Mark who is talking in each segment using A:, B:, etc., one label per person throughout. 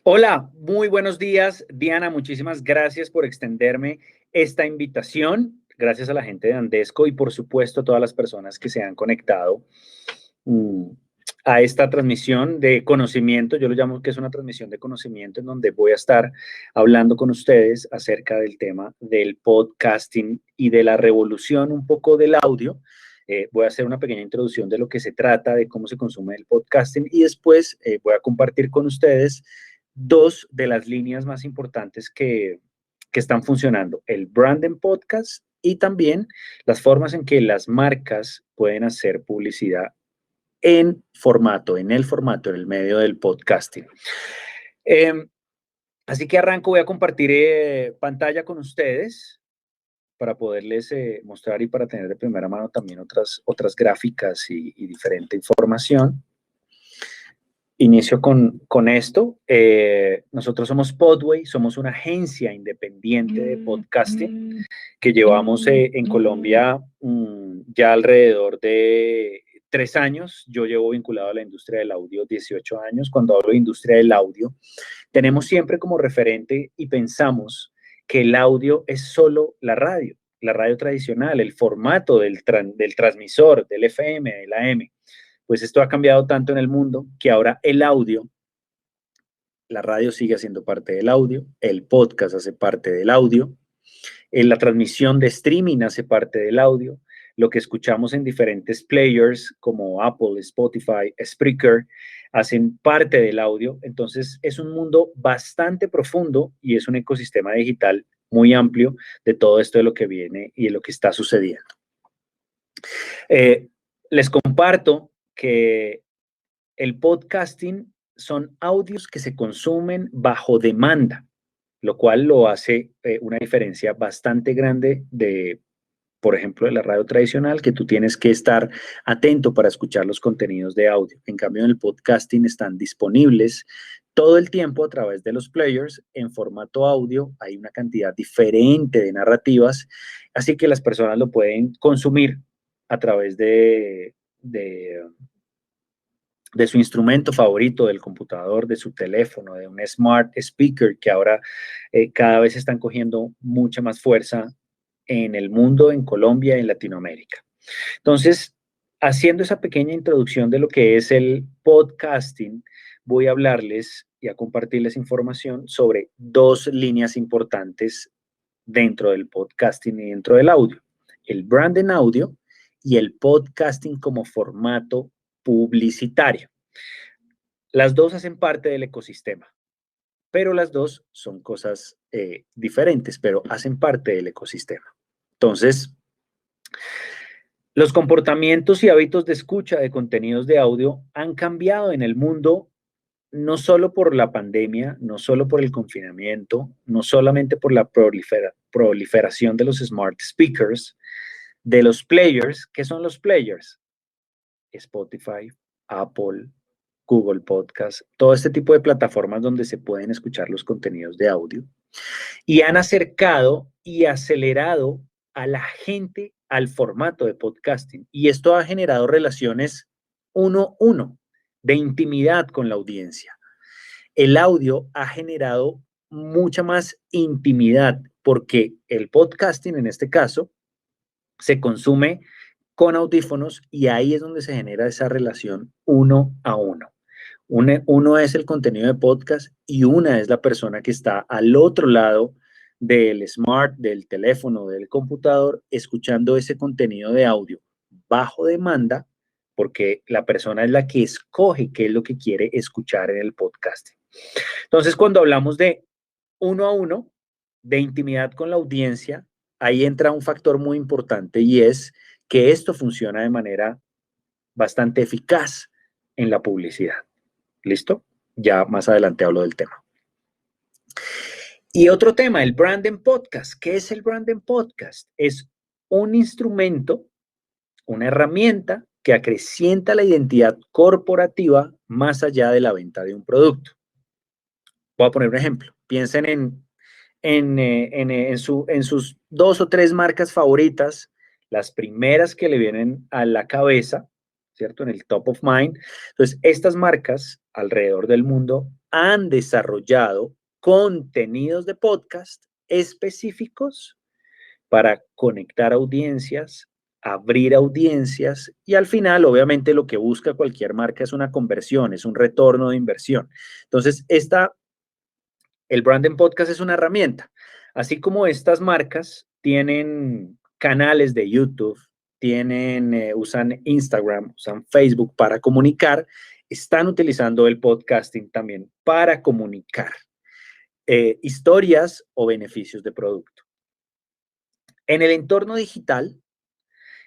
A: Hola, muy buenos días, Diana. Muchísimas gracias por extenderme esta invitación. Gracias a la gente de Andesco y por supuesto a todas las personas que se han conectado mm, a esta transmisión de conocimiento. Yo lo llamo que es una transmisión de conocimiento en donde voy a estar hablando con ustedes acerca del tema del podcasting y de la revolución un poco del audio. Voy a hacer una pequeña introducción de lo que se trata, de cómo se consume el podcasting y después voy a compartir con ustedes dos de las líneas más importantes que están funcionando, el branding podcast y también las formas en que las marcas pueden hacer publicidad en el medio del podcasting. Eh, Así que arranco, voy a compartir pantalla con ustedes para poderles mostrar y para tener de primera mano también otras gráficas y diferente información. Inicio con esto. Nosotros somos Podway, somos una agencia independiente de podcasting que llevamos en Colombia ya alrededor de 3 años. Yo llevo vinculado a la industria del audio 18 años. Cuando hablo de industria del audio, tenemos siempre como referente y pensamos que el audio es solo la radio tradicional, el formato del transmisor, del FM, del AM. Pues esto ha cambiado tanto en el mundo que ahora el audio, la radio sigue siendo parte del audio, el podcast hace parte del audio, la transmisión de streaming hace parte del audio, lo que escuchamos en diferentes players como Apple, Spotify, Spreaker, hacen parte del audio. Entonces es un mundo bastante profundo y es un ecosistema digital muy amplio de todo esto de lo que viene y de lo que está sucediendo. Les comparto que el podcasting son audios que se consumen bajo demanda, lo cual lo hace una diferencia bastante grande de, por ejemplo, de la radio tradicional, que tú tienes que estar atento para escuchar los contenidos de audio. En cambio, en el podcasting están disponibles todo el tiempo a través de los players en formato audio. Hay una cantidad diferente de narrativas, así que las personas lo pueden consumir a través de su instrumento favorito, del computador, de su teléfono, de un smart speaker que ahora cada vez están cogiendo mucha más fuerza en el mundo, en Colombia, en Latinoamérica. Entonces, haciendo esa pequeña introducción de lo que es el podcasting, voy a hablarles y a compartirles información sobre dos líneas importantes dentro del podcasting y dentro del audio. El branding audio y el podcasting como formato publicitario. Las dos hacen parte del ecosistema, pero las dos son cosas diferentes, pero hacen parte del ecosistema. Entonces, los comportamientos y hábitos de escucha de contenidos de audio han cambiado en el mundo, no solo por la pandemia, no solo por el confinamiento, no solamente por la proliferación de los smart speakers, de los players. ¿Qué son los players? Spotify, Apple, Google Podcast, todo este tipo de plataformas donde se pueden escuchar los contenidos de audio. Y han acercado y acelerado a la gente al formato de podcasting. Y esto ha generado relaciones uno a uno, de intimidad con la audiencia. El audio ha generado mucha más intimidad porque el podcasting, en este caso, se consume con audífonos y ahí es donde se genera esa relación uno a uno. Uno es el contenido de podcast y una es la persona que está al otro lado del smart, del teléfono, del computador, escuchando ese contenido de audio bajo demanda, porque la persona es la que escoge qué es lo que quiere escuchar en el podcast. Entonces, cuando hablamos de uno a uno, de intimidad con la audiencia, ahí entra un factor muy importante y es que esto funciona de manera bastante eficaz en la publicidad. ¿Listo? Ya más adelante hablo del tema. Y otro tema, el branding podcast. ¿Qué es el branding podcast? Es un instrumento, una herramienta que acrecienta la identidad corporativa más allá de la venta de un producto. Voy a poner un ejemplo. Piensen en sus 2 o 3 marcas favoritas, las primeras que le vienen a la cabeza, ¿cierto? En el top of mind. Entonces, estas marcas alrededor del mundo han desarrollado contenidos de podcast específicos para conectar audiencias, abrir audiencias y al final, obviamente, lo que busca cualquier marca es una conversión, es un retorno de inversión. Entonces, el branding podcast es una herramienta. Así como estas marcas tienen canales de YouTube, usan Instagram, usan Facebook para comunicar, están utilizando el podcasting también para comunicar historias o beneficios de producto. En el entorno digital,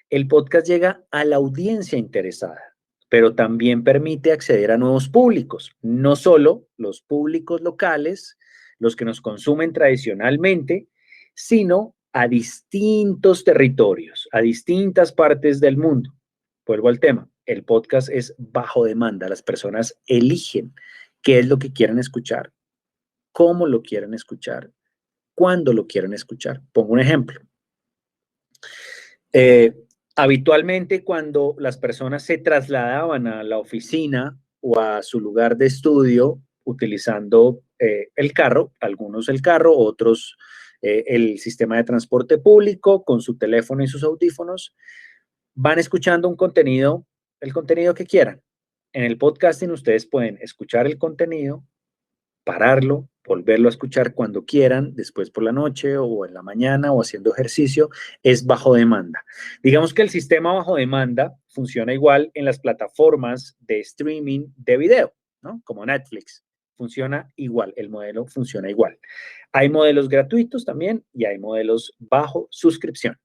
A: el podcast llega a la audiencia interesada, pero también permite acceder a nuevos públicos, no solo los públicos locales, los que nos consumen tradicionalmente, sino a distintos territorios, a distintas partes del mundo. Vuelvo al tema, el podcast es bajo demanda, las personas eligen qué es lo que quieren escuchar, cómo lo quieren escuchar, cuándo lo quieren escuchar. Pongo un ejemplo. Eh, Habitualmente cuando las personas se trasladaban a la oficina o a su lugar de estudio utilizando el carro, algunos el carro, otros el sistema de transporte público con su teléfono y sus audífonos, van escuchando el contenido que quieran. En el podcasting ustedes pueden escuchar el contenido, pararlo, volverlo a escuchar cuando quieran, después por la noche o en la mañana o haciendo ejercicio, es bajo demanda. Digamos que el sistema bajo demanda funciona igual en las plataformas de streaming de video, ¿no? Como Netflix. Funciona igual, el modelo funciona igual. Hay modelos gratuitos también y hay modelos bajo suscripción.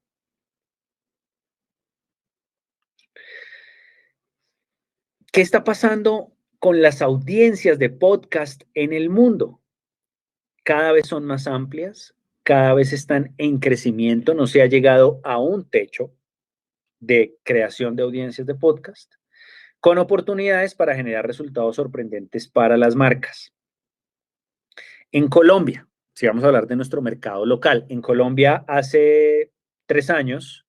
A: ¿Qué está pasando con las audiencias de podcast en el mundo? Cada vez son más amplias, cada vez están en crecimiento, no se ha llegado a un techo de creación de audiencias de podcast, con oportunidades para generar resultados sorprendentes para las marcas. En Colombia, si vamos a hablar de nuestro mercado local, en Colombia hace 3 años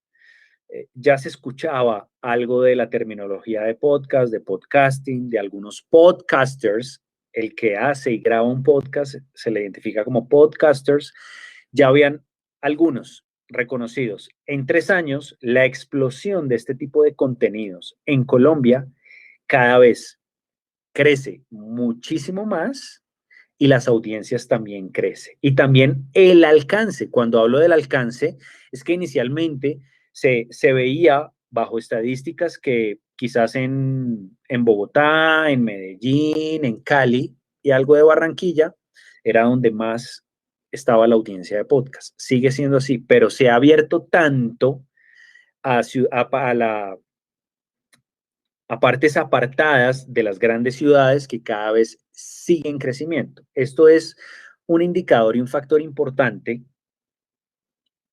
A: ya se escuchaba algo de la terminología de podcast, de podcasting, de algunos podcasters. El que hace y graba un podcast se le identifica como podcasters. Ya habían algunos reconocidos. En 3 años, la explosión de este tipo de contenidos en Colombia cada vez crece muchísimo más y las audiencias también crecen. Y también el alcance. Cuando hablo del alcance, es que inicialmente se veía bajo estadísticas que quizás en Bogotá, en Medellín, en Cali y algo de Barranquilla, era donde más estaba la audiencia de podcast. Sigue siendo así, pero se ha abierto tanto a partes apartadas de las grandes ciudades que cada vez siguen en crecimiento. Esto es un indicador y un factor importante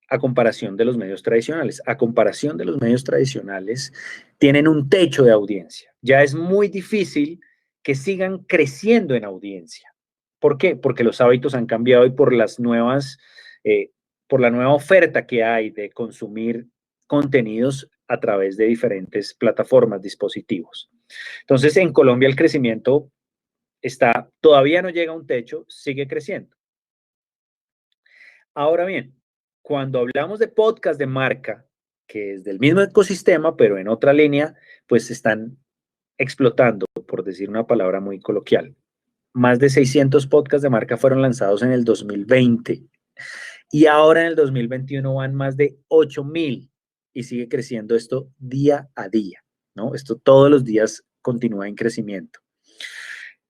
A: a comparación de los medios tradicionales. A comparación de los medios tradicionales, tienen un techo de audiencia. Ya es muy difícil que sigan creciendo en audiencia. ¿Por qué? Porque los hábitos han cambiado y por la nueva oferta que hay de consumir contenidos a través de diferentes plataformas, dispositivos. Entonces, en Colombia el crecimiento todavía no llega a un techo, sigue creciendo. Ahora bien, cuando hablamos de podcast de marca, que es del mismo ecosistema, pero en otra línea, pues están explotando, por decir una palabra muy coloquial. Más de 600 podcasts de marca fueron lanzados en el 2020 y ahora en el 2021 van más de 8,000 y sigue creciendo esto día a día, ¿no? Esto todos los días continúa en crecimiento.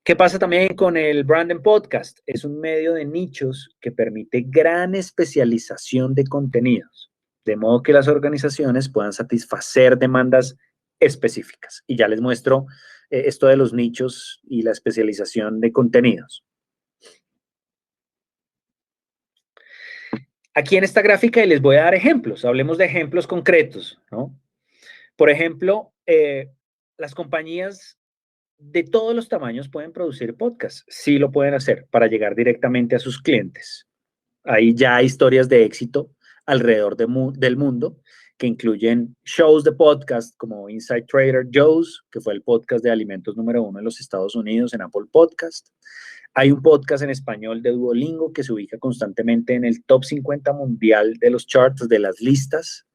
A: ¿Qué pasa también con el Branding Podcast? Es un medio de nichos que permite gran especialización de contenidos, de modo que las organizaciones puedan satisfacer demandas específicas. Y ya les muestro esto de los nichos y la especialización de contenidos. Aquí en esta gráfica les voy a dar ejemplos. Hablemos de ejemplos concretos, ¿no? Por ejemplo, las compañías de todos los tamaños pueden producir podcasts. Sí lo pueden hacer para llegar directamente a sus clientes. Hay ya historias de éxito alrededor del mundo que incluyen shows de podcast como Inside Trader Joe's, que fue el podcast de alimentos número 1 en los Estados Unidos en Apple Podcast. Hay un podcast en español de Duolingo que se ubica constantemente en el top 50 mundial de los charts, de las listas.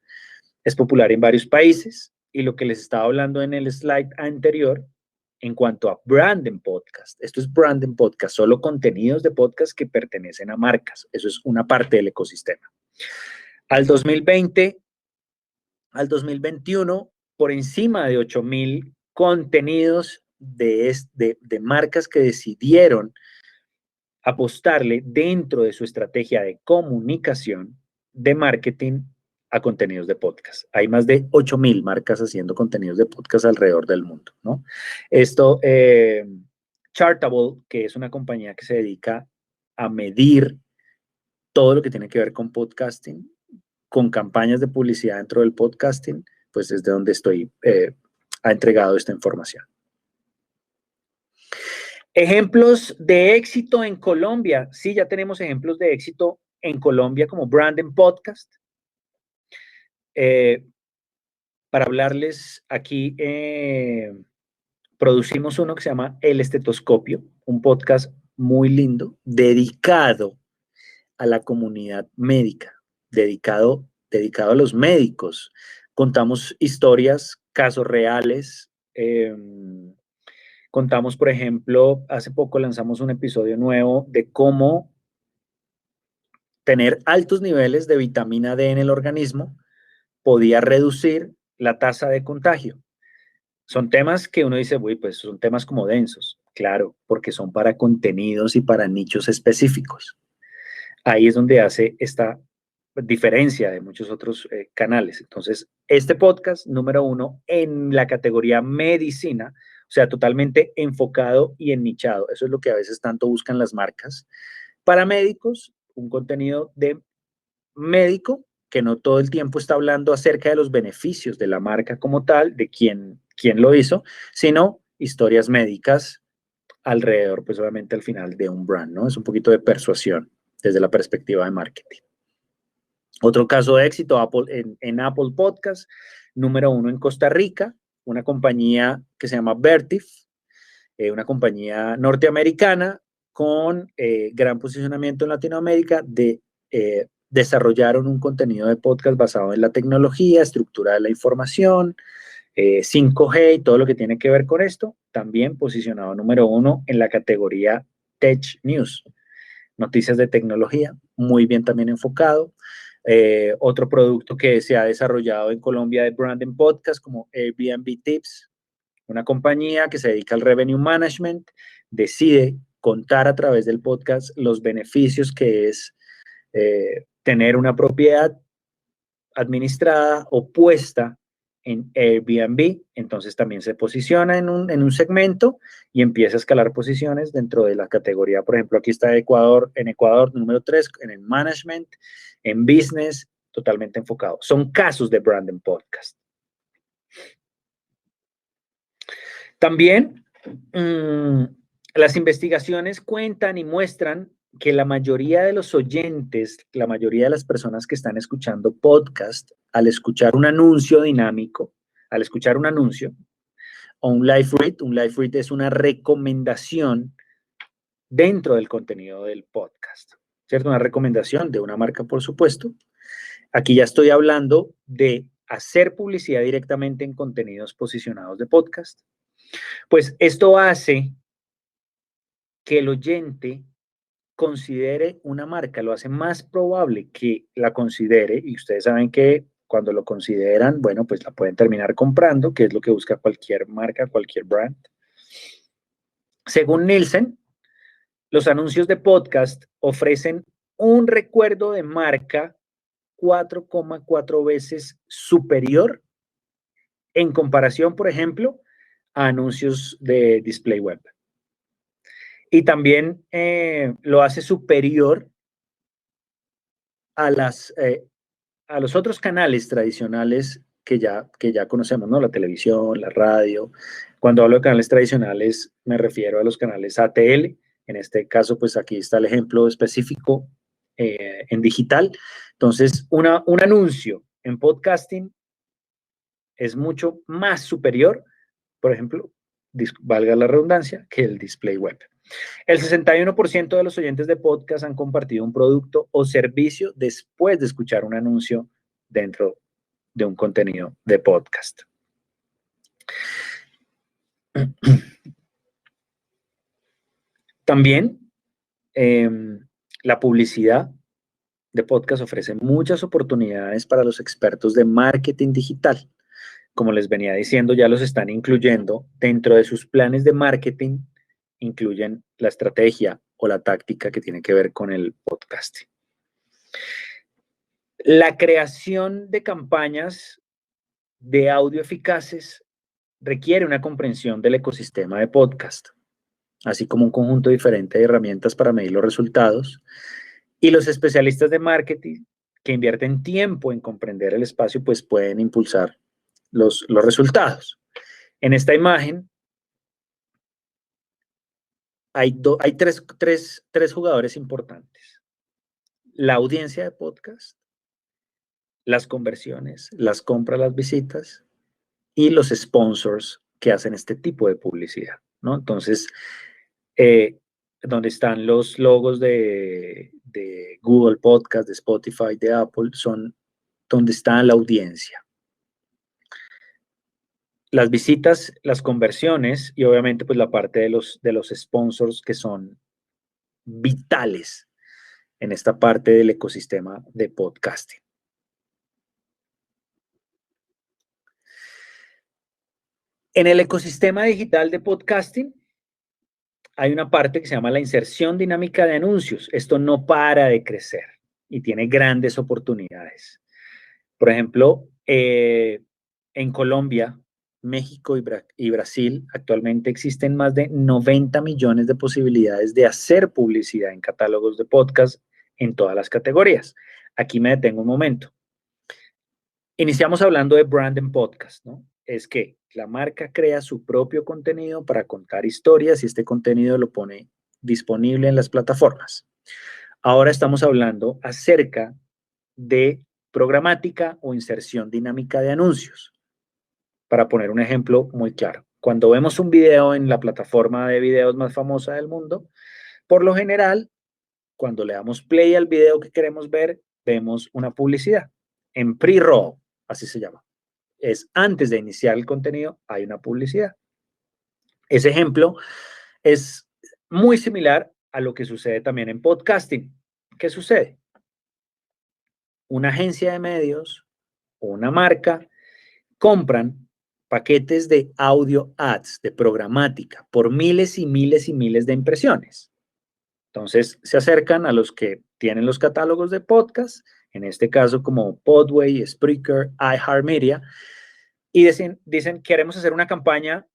A: Es popular en varios países. Y lo que les estaba hablando en el slide anterior, en cuanto a Branding Podcast, esto es Branding Podcast, solo contenidos de podcast que pertenecen a marcas. Eso es una parte del ecosistema. Al 2020, al 2021, por encima de 8,000 contenidos de marcas que decidieron apostarle dentro de su estrategia de comunicación, de marketing, a contenidos de podcast. Hay más de 8,000 marcas haciendo contenidos de podcast alrededor del mundo, ¿no? Esto, Chartable, que es una compañía que se dedica a medir todo lo que tiene que ver con podcasting, con campañas de publicidad dentro del podcasting, pues es de donde ha entregado esta información. Ejemplos de éxito en Colombia. Sí, ya tenemos ejemplos de éxito en Colombia como Branding Podcast. Para hablarles aquí, producimos uno que se llama El Estetoscopio, un podcast muy lindo, dedicado a la comunidad médica, dedicado a los médicos. Contamos historias, casos reales. Contamos, por ejemplo, hace poco lanzamos un episodio nuevo de cómo tener altos niveles de vitamina D en el organismo podía reducir la tasa de contagio. Son temas que uno dice, uy, pues son temas como densos. Claro, porque son para contenidos y para nichos específicos. Ahí es donde hace esta diferencia de muchos otros canales. Entonces, este podcast número 1 en la categoría medicina, o sea, totalmente enfocado y ennichado. Eso es lo que a veces tanto buscan las marcas. Para médicos, un contenido de médico que no todo el tiempo está hablando acerca de los beneficios de la marca como tal, de quién lo hizo, sino historias médicas alrededor, pues obviamente al final de un brand, ¿no? Es un poquito de persuasión desde la perspectiva de marketing. Otro caso de éxito en Apple Podcast, número 1 en Costa Rica, una compañía que se llama Vertiv, una compañía norteamericana con gran posicionamiento en Latinoamérica, desarrollaron un contenido de podcast basado en la tecnología, estructura de la información, 5G y todo lo que tiene que ver con esto, también posicionado número 1 en la categoría Tech News, noticias de tecnología, muy bien también enfocado. Otro producto que se ha desarrollado en Colombia de Branding Podcast como Airbnb Tips, una compañía que se dedica al revenue management, decide contar a través del podcast los beneficios que es tener una propiedad administrada o puesta en Airbnb. Entonces también se posiciona en un segmento y empieza a escalar posiciones dentro de la categoría. Por ejemplo, aquí está Ecuador, en Ecuador número 3, en el management, en business, totalmente enfocado. Son casos de Branding Podcast. También las investigaciones cuentan y muestran que la mayoría de los oyentes, la mayoría de las personas que están escuchando podcast, al escuchar un anuncio dinámico, al escuchar un anuncio o un live read es una recomendación dentro del contenido del podcast, ¿cierto? Una recomendación de una marca, por supuesto. Aquí ya estoy hablando de hacer publicidad directamente en contenidos posicionados de podcast. Pues esto hace que el oyente considere una marca, lo hace más probable que la considere, y ustedes saben que cuando lo consideran, bueno, pues la pueden terminar comprando, que es lo que busca cualquier marca, cualquier brand. Según Nielsen, los anuncios de podcast ofrecen un recuerdo de marca 4,4 veces superior en comparación, por ejemplo, a anuncios de display web. Y también lo hace superior a los otros canales tradicionales que ya conocemos, ¿no? La televisión, la radio. Cuando hablo de canales tradicionales, me refiero a los canales ATL. En este caso, pues aquí está el ejemplo específico en digital. Entonces, un anuncio en podcasting es mucho más superior, por ejemplo, valga la redundancia, que el display web. El 61% de los oyentes de podcast han compartido un producto o servicio después de escuchar un anuncio dentro de un contenido de podcast. También la publicidad de podcast ofrece muchas oportunidades para los expertos de marketing digital. Como les venía diciendo, ya los están incluyendo dentro de sus planes de marketing, incluyen la estrategia o la táctica que tiene que ver con el podcasting. La creación de campañas de audio eficaces requiere una comprensión del ecosistema de podcast, así como un conjunto diferente de herramientas para medir los resultados. Y los especialistas de marketing que invierten tiempo en comprender el espacio, pues pueden impulsar los resultados. En esta imagen hay tres jugadores importantes: la audiencia de podcast, las conversiones, las compras, las visitas y los sponsors que hacen este tipo de publicidad, ¿no? Entonces, donde están los logos de Google Podcast, de Spotify, de Apple, son donde está la audiencia. Las visitas, las conversiones y obviamente pues la parte de los sponsors que son vitales en esta parte del ecosistema de podcasting. En el ecosistema digital de podcasting hay una parte que se llama la inserción dinámica de anuncios. Esto no para de crecer y tiene grandes oportunidades. Por ejemplo, en Colombia, México y Brasil actualmente existen más de 90 millones de posibilidades de hacer publicidad en catálogos de podcast en todas las categorías. Aquí me detengo un momento. Iniciamos hablando de brand en podcast, ¿no? Es que la marca crea su propio contenido para contar historias y este contenido lo pone disponible en las plataformas. Ahora estamos hablando acerca de programática o inserción dinámica de anuncios. Para poner un ejemplo muy claro, cuando vemos un video en la plataforma de videos más famosa del mundo, por lo general, cuando le damos play al video que queremos ver, vemos una publicidad en pre-roll, así se llama. Es antes de iniciar el contenido, hay una publicidad. Ese ejemplo es muy similar a lo que sucede también en podcasting. ¿Qué sucede? Una agencia de medios o una marca compran paquetes de audio ads, de programática, por miles y miles y miles de impresiones. Entonces, se acercan a los que tienen los catálogos de podcast, en este caso como Podway, Spreaker, iHeartMedia, y dicen queremos hacer una campaña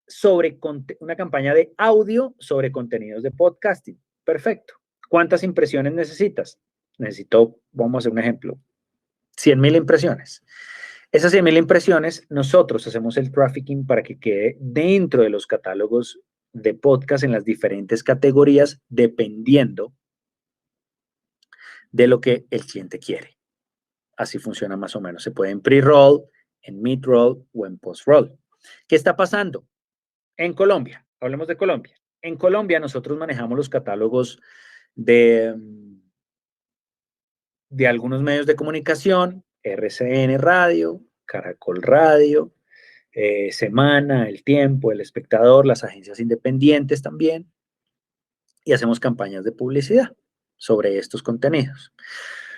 A: de audio sobre contenidos de podcasting. Perfecto. ¿Cuántas impresiones necesitas? Vamos a hacer un ejemplo, 100,000 impresiones. Esas 100,000 impresiones, nosotros hacemos el trafficking para que quede dentro de los catálogos de podcast en las diferentes categorías, dependiendo de lo que el cliente quiere. Así funciona más o menos. Se puede en pre-roll, en mid-roll o en post-roll. ¿Qué está pasando? En Colombia, hablemos de Colombia. En Colombia nosotros manejamos los catálogos de algunos medios de comunicación, RCN Radio, Caracol Radio, Semana, El Tiempo, El Espectador, las agencias independientes también, y hacemos campañas de publicidad sobre estos contenidos.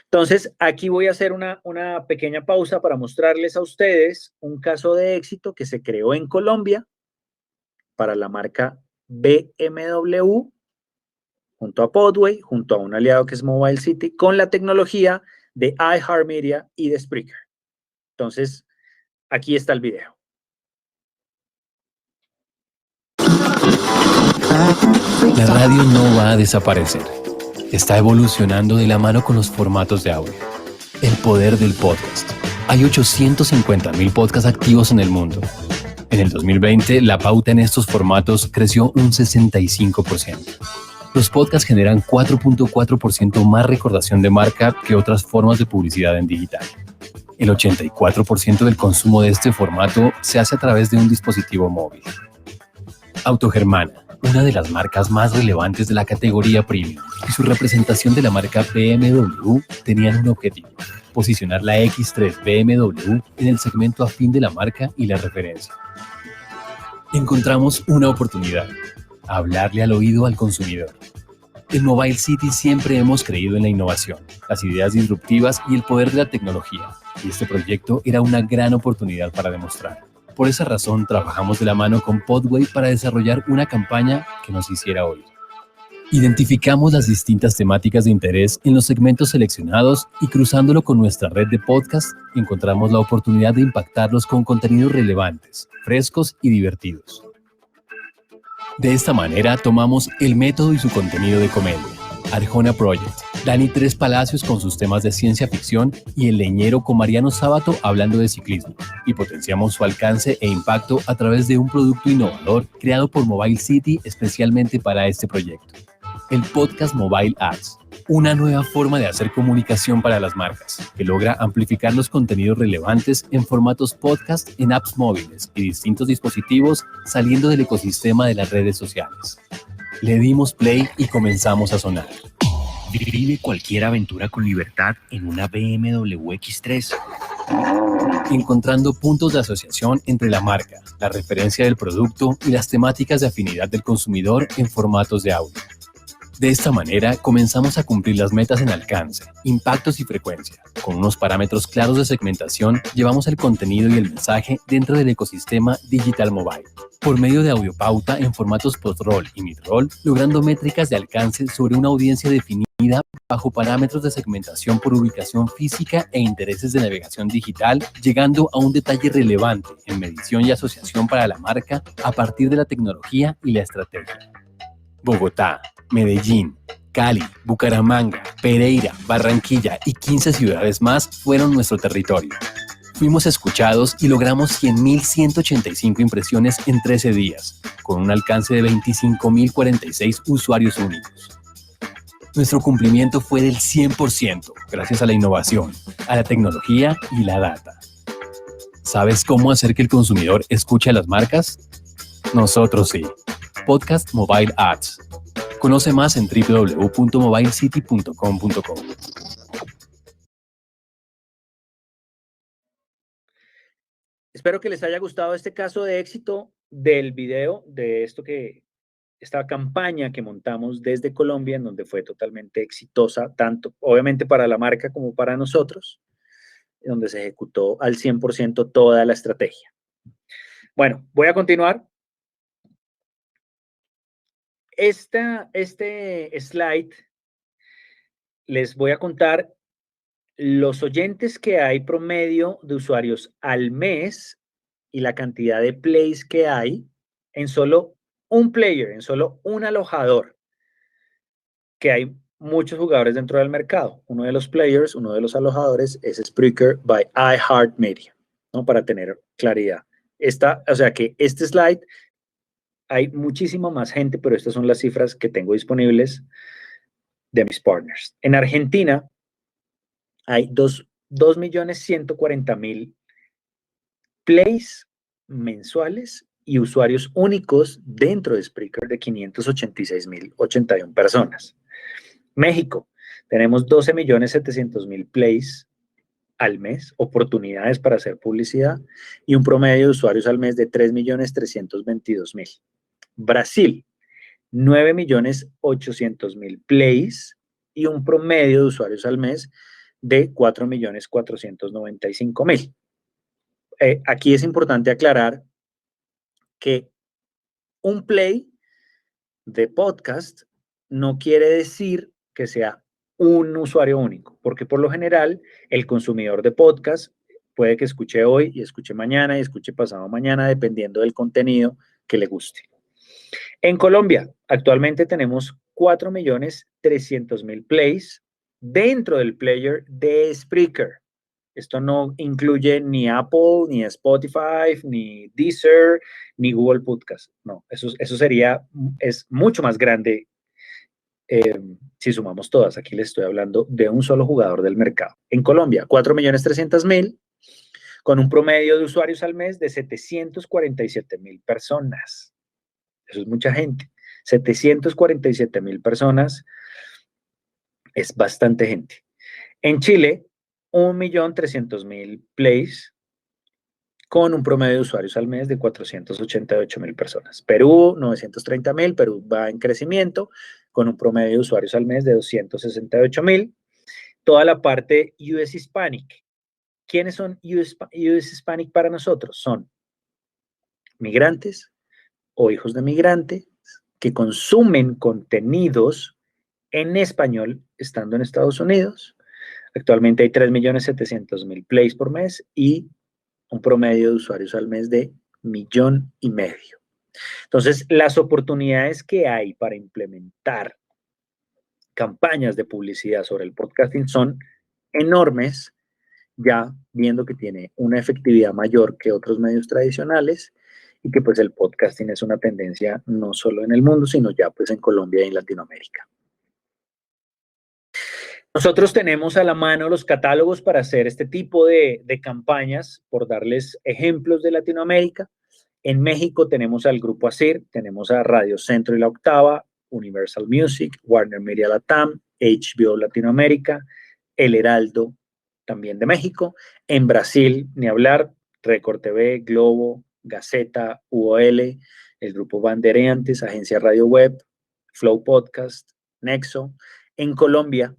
A: Entonces, aquí voy a hacer una pequeña pausa para mostrarles a ustedes un caso de éxito que se creó en Colombia para la marca BMW, junto a Podway, junto a un aliado que es Mobile City, con la tecnología de iHeartMedia y de Spreaker. Entonces, aquí está el video.
B: La radio no va a desaparecer. Está evolucionando de la mano con los formatos de audio. El poder del podcast. Hay 850,000 podcasts activos en el mundo. En el 2020, la pauta en estos formatos creció un 65%. Los podcasts generan 4.4% más recordación de marca que otras formas de publicidad en digital. El 84% del consumo de este formato se hace a través de un dispositivo móvil. Autogermana, una de las marcas más relevantes de la categoría premium, y su representación de la marca BMW tenían un objetivo: posicionar la X3 BMW en el segmento afín de la marca y la referencia. Encontramos una oportunidad: hablarle al oído al consumidor. En Mobile City siempre hemos creído en la innovación, las ideas disruptivas y el poder de la tecnología, y este proyecto era una gran oportunidad para demostrar. Por esa razón, trabajamos de la mano con Podway para desarrollar una campaña que nos hiciera oír. Identificamos las distintas temáticas de interés en los segmentos seleccionados y, cruzándolo con nuestra red de podcast, encontramos la oportunidad de impactarlos con contenidos relevantes, frescos y divertidos. De esta manera tomamos El Método y su contenido de comedia, Arjona Project, Dani Tres Palacios con sus temas de ciencia ficción y El Leñero con Mariano Sábato hablando de ciclismo, y potenciamos su alcance e impacto a través de un producto innovador creado por Mobile City especialmente para este proyecto: el podcast Mobile Ads, una nueva forma de hacer comunicación para las marcas, que logra amplificar los contenidos relevantes en formatos podcast en apps móviles y distintos dispositivos, saliendo del ecosistema de las redes sociales. Le dimos play y comenzamos a sonar.
C: Vive cualquier aventura con libertad en una BMW X3.
B: Encontrando puntos de asociación entre la marca, la referencia del producto y las temáticas de afinidad del consumidor en formatos de audio. De esta manera, comenzamos a cumplir las metas en alcance, impactos y frecuencia. Con unos parámetros claros de segmentación, llevamos el contenido y el mensaje dentro del ecosistema Digital Mobile, por medio de audiopauta en formatos post-roll y mid-roll, logrando métricas de alcance sobre una audiencia definida bajo parámetros de segmentación por ubicación física e intereses de navegación digital, llegando a un detalle relevante en medición y asociación para la marca a partir de la tecnología y la estrategia. Bogotá, Medellín, Cali, Bucaramanga, Pereira, Barranquilla y 15 ciudades más fueron nuestro territorio. Fuimos escuchados y logramos 100.185 impresiones en 13 días, con un alcance de 25.046 usuarios únicos. Nuestro cumplimiento fue del 100%, gracias a la innovación, a la tecnología y la data. ¿Sabes cómo hacer que el consumidor escuche a las marcas? Nosotros sí. Podcast Mobile Ads. Conoce más en www.mobilecity.com.co.
A: Espero que les haya gustado este caso de éxito del video, de esta campaña que montamos desde Colombia, en donde fue totalmente exitosa, tanto obviamente para la marca como para nosotros, donde se ejecutó al 100% toda la estrategia. Bueno, voy a continuar. Este slide les voy a contar los oyentes que hay promedio de usuarios al mes y la cantidad de plays que hay en solo un player, en solo un alojador, que hay muchos jugadores dentro del mercado. Uno de los players, uno de los alojadores es Spreaker by iHeartMedia, ¿no? Para tener claridad. O sea que este slide hay muchísima más gente, pero estas son las cifras que tengo disponibles de mis partners. En Argentina hay 2.140.000 plays mensuales y usuarios únicos dentro de Spreaker de 586.081 personas. México, tenemos 12.700.000 plays al mes, oportunidades para hacer publicidad y un promedio de usuarios al mes de 3.322.000. Brasil, 9.800.000 plays y un promedio de usuarios al mes de 4.495.000. Aquí es importante aclarar que un play de podcast no quiere decir que sea un usuario único, porque por lo general el consumidor de podcast puede que escuche hoy y escuche mañana y escuche pasado mañana, dependiendo del contenido que le guste. En Colombia, actualmente tenemos 4.300.000 plays dentro del player de Spreaker. Esto no incluye ni Apple, ni Spotify, ni Deezer, ni Google Podcast. No, eso es mucho más grande si sumamos todas. Aquí les estoy hablando de un solo jugador del mercado. En Colombia, 4.300.000 con un promedio de usuarios al mes de 747,000 personas. Eso es mucha gente. 747,000 personas es bastante gente. En Chile, 1.300.000 plays con un promedio de usuarios al mes de 488,000 personas. Perú, 930,000, Perú va en crecimiento con un promedio de usuarios al mes de 268,000. Toda la parte US Hispanic. ¿Quiénes son US Hispanic para nosotros? Son migrantes o hijos de migrantes que consumen contenidos en español estando en Estados Unidos. Actualmente hay 3.700.000 plays por mes y un promedio de usuarios al mes de 1,5 millones. Entonces, las oportunidades que hay para implementar campañas de publicidad sobre el podcasting son enormes, ya viendo que tiene una efectividad mayor que otros medios tradicionales y que pues el podcasting es una tendencia no solo en el mundo, sino ya pues en Colombia y en Latinoamérica. Nosotros tenemos a la mano los catálogos para hacer este tipo de campañas, por darles ejemplos de Latinoamérica. En México tenemos al Grupo ASIR, tenemos a Radio Centro y La Octava, Universal Music, Warner Media Latam, HBO Latinoamérica, El Heraldo, también de México. En Brasil, ni hablar, Record TV, Globo, Gaceta, UOL, el Grupo Bandeirantes, Agencia Radio Web, Flow Podcast, Nexo. En Colombia,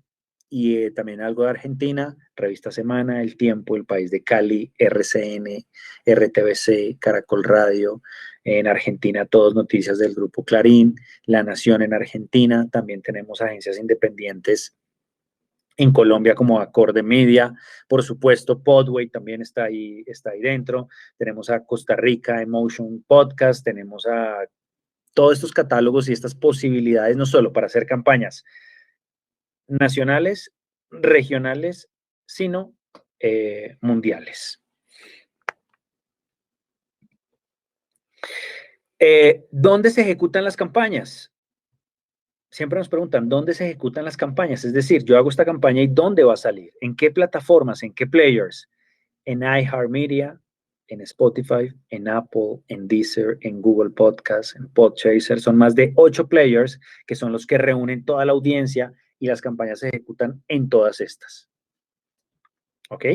A: y también algo de Argentina, Revista Semana, El Tiempo, El País de Cali, RCN, RTBC, Caracol Radio. En Argentina, Todos Noticias del Grupo Clarín, La Nación en Argentina. También tenemos agencias independientes en Colombia como Acorde Media, por supuesto, Podway también está ahí dentro. Tenemos a Costa Rica, Emotion Podcast, tenemos a todos estos catálogos y estas posibilidades, no solo para hacer campañas nacionales, regionales, sino mundiales. ¿Dónde se ejecutan las campañas? Siempre nos preguntan, ¿dónde se ejecutan las campañas? Es decir, yo hago esta campaña y ¿dónde va a salir? ¿En qué plataformas? ¿En qué players? En iHeartMedia, en Spotify, en Apple, en Deezer, en Google Podcast, en Podchaser. Son más de 8 players que son los que reúnen toda la audiencia y las campañas se ejecutan en todas estas. ¿Ok?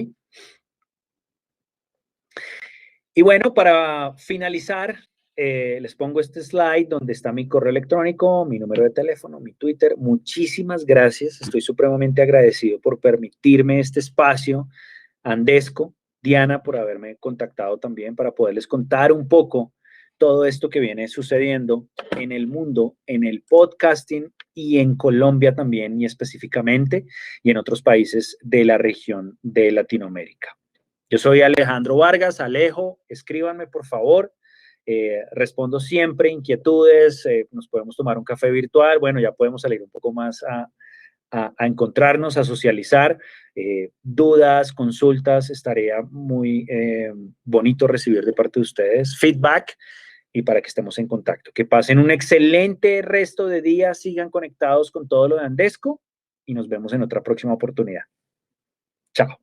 A: Y bueno, para finalizar, les pongo este slide donde está mi correo electrónico, mi número de teléfono, mi Twitter. Muchísimas gracias. Estoy supremamente agradecido por permitirme este espacio. Andesco, Diana, por haberme contactado también para poderles contar un poco todo esto que viene sucediendo en el mundo, en el podcasting y en Colombia también, y específicamente, y en otros países de la región de Latinoamérica. Yo soy Alejandro Vargas. Alejo, escríbanme por favor. Respondo siempre, inquietudes, nos podemos tomar un café virtual, bueno, ya podemos salir un poco más a encontrarnos, a socializar, dudas, consultas, estaría muy bonito recibir de parte de ustedes feedback y para que estemos en contacto. Que pasen un excelente resto de día, sigan conectados con todo lo de Andesco y nos vemos en otra próxima oportunidad. Chao.